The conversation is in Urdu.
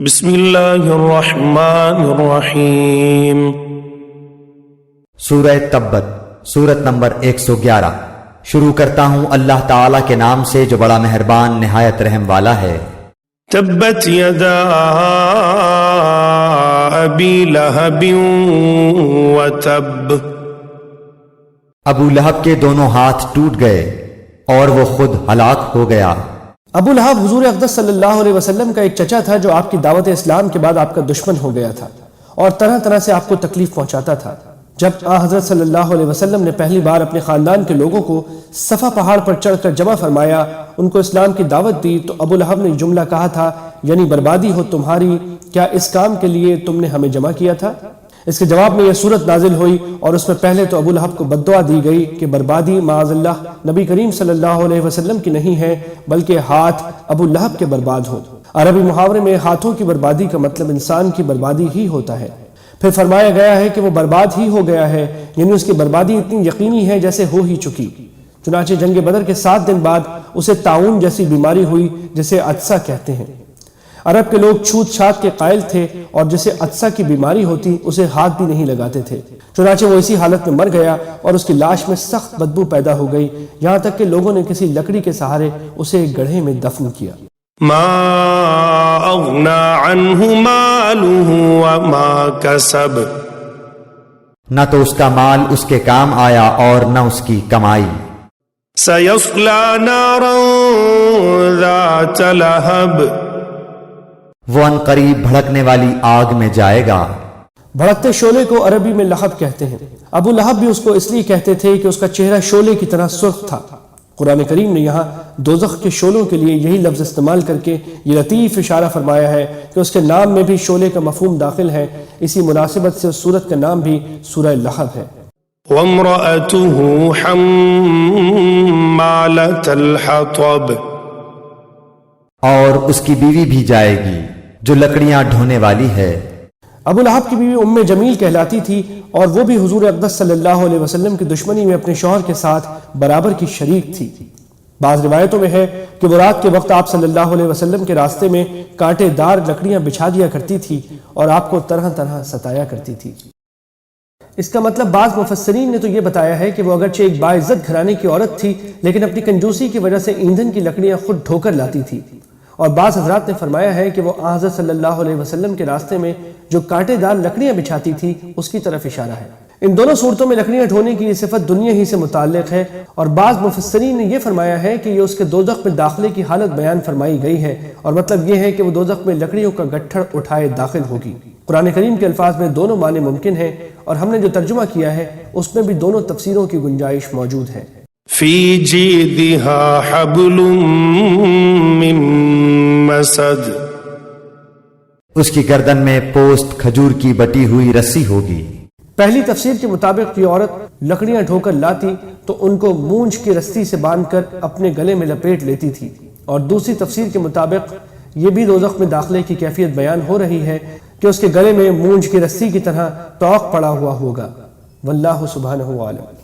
بسم اللہ الرحمن الرحیم۔ سورہ تبت، سورت نمبر 111۔ شروع کرتا ہوں اللہ تعالیٰ کے نام سے جو بڑا مہربان نہایت رحم والا ہے۔ تبت یدا ابی لہب وتب۔ ابو لہب کے دونوں ہاتھ ٹوٹ گئے اور وہ خود ہلاک ہو گیا۔ ابو لہب حضور اقدس صلی اللہ علیہ وسلم کا ایک چچا تھا جو آپ کی دعوت اسلام کے بعد آپ کا دشمن ہو گیا تھا اور طرح طرح سے آپ کو تکلیف پہنچاتا تھا۔ جب حضرت صلی اللہ علیہ وسلم نے پہلی بار اپنے خاندان کے لوگوں کو صفا پہاڑ پر چڑھ کر جمع فرمایا، ان کو اسلام کی دعوت دی، تو ابو لہب نے جملہ کہا تھا، یعنی بربادی ہو تمہاری، کیا اس کام کے لیے تم نے ہمیں جمع کیا تھا؟ اس کے جواب میں یہ صورت نازل ہوئی اور اس میں پہلے تو ابو لہب کو بددعا دی گئی کہ بربادی معاذ اللہ نبی کریم صلی اللہ علیہ وسلم کی نہیں ہے بلکہ ہاتھ ابو لہب کے برباد ہوں۔ عربی محاورے میں ہاتھوں کی بربادی کا مطلب انسان کی بربادی ہی ہوتا ہے۔ پھر فرمایا گیا ہے کہ وہ برباد ہی ہو گیا ہے، یعنی اس کی بربادی اتنی یقینی ہے جیسے ہو ہی چکی۔ چنانچہ جنگ بدر کے 7 دن بعد اسے طاعون جیسی بیماری ہوئی جسے عطسہ کہتے ہیں۔ عرب کے لوگ چھوت چھات کے قائل تھے اور جسے عطسہ کی بیماری ہوتی اسے ہاتھ بھی نہیں لگاتے تھے۔ چنانچہ وہ اسی حالت میں مر گیا اور اس کی لاش میں سخت بدبو پیدا ہو گئی، یہاں تک کہ لوگوں نے کسی لکڑی کے سہارے اسے ایک گڑھے میں دفن کیا۔ ما اغنى عنہ مالہ وما کسب۔ نہ تو اس کا مال اس کے کام آیا اور نہ اس کی کمائی۔ سیصلی نارا ذات لہب۔ وہ ان قریب بھڑکنے والی آگ میں جائے گا۔ بھڑکتے شعلے کو عربی میں لہب کہتے ہیں۔ ابو لہب بھی اس کو اس لیے کہتے تھے کہ اس کا چہرہ شعلے کی طرح سرخ تھا۔ قرآن کریم نے یہاں دوزخ کے شعلوں کے لیے یہی لفظ استعمال کر کے یہ لطیف اشارہ فرمایا ہے کہ اس کے نام میں بھی شعلے کا مفہوم داخل ہے۔ اسی مناسبت سے اس سورت کا نام بھی سورہ لہب ہے۔ وامرأته حمالة الحطب۔ اور اس کی بیوی بھی جائے گی جو لکڑیاں ڈھونے والی ہے۔ ابو لہب کی بیوی ام جمیل کہلاتی تھی اور وہ بھی حضور اقدس صلی اللہ علیہ وسلم کی دشمنی میں اپنے شوہر کے ساتھ برابر کی شریک تھی۔ بعض روایتوں میں ہے کہ وہ رات کے وقت آپ صلی اللہ علیہ وسلم کے راستے میں کانٹے دار لکڑیاں بچھا دیا کرتی تھی اور آپ کو طرح طرح ستایا کرتی تھی۔ اس کا مطلب بعض مفسرین نے تو یہ بتایا ہے کہ وہ اگرچہ ایک باعزت گھرانے کی عورت تھی لیکن اپنی کنجوسی کی وجہ سے ایندھن کی لکڑیاں خود ڈھو کر لاتی تھی، اور بعض حضرات نے فرمایا ہے کہ وہ حضرت صلی اللہ علیہ وسلم کے راستے میں جو کانٹے دار لکڑیاں بچھاتی تھی اس کی طرف اشارہ ہے۔ ان دونوں صورتوں میں لکڑیاں ڈھونے کی یہ صفت دنیا ہی سے متعلق ہے، اور بعض مفسرین نے یہ فرمایا ہے کہ یہ اس کے دوزخ میں داخلے کی حالت بیان فرمائی گئی ہے، اور مطلب یہ ہے کہ وہ دوزخ میں لکڑیوں کا گٹھڑ اٹھائے داخل ہوگی۔ قرآن کریم کے الفاظ میں دونوں معنی ممکن ہیں، اور ہم نے جو ترجمہ کیا ہے اس میں بھی دونوں تفسیروں کی گنجائش موجود ہے۔ فی جیدہا حبل من مسد۔ اس کی گردن میں پوست کھجور کی بٹی ہوئی رسی ہوگی۔ پہلی تفسیر کے مطابق یہ عورت لکڑیاں ڈھو کر لاتی تو ان کو مونجھ کی رسی سے باندھ کر اپنے گلے میں لپیٹ لیتی تھی، اور دوسری تفسیر کے مطابق یہ بھی دوزخ میں داخلے کی کیفیت بیان ہو رہی ہے کہ اس کے گلے میں مونجھ کی رسی کی طرح توق پڑا ہوا ہوگا۔ واللہ سبحانہ عالم۔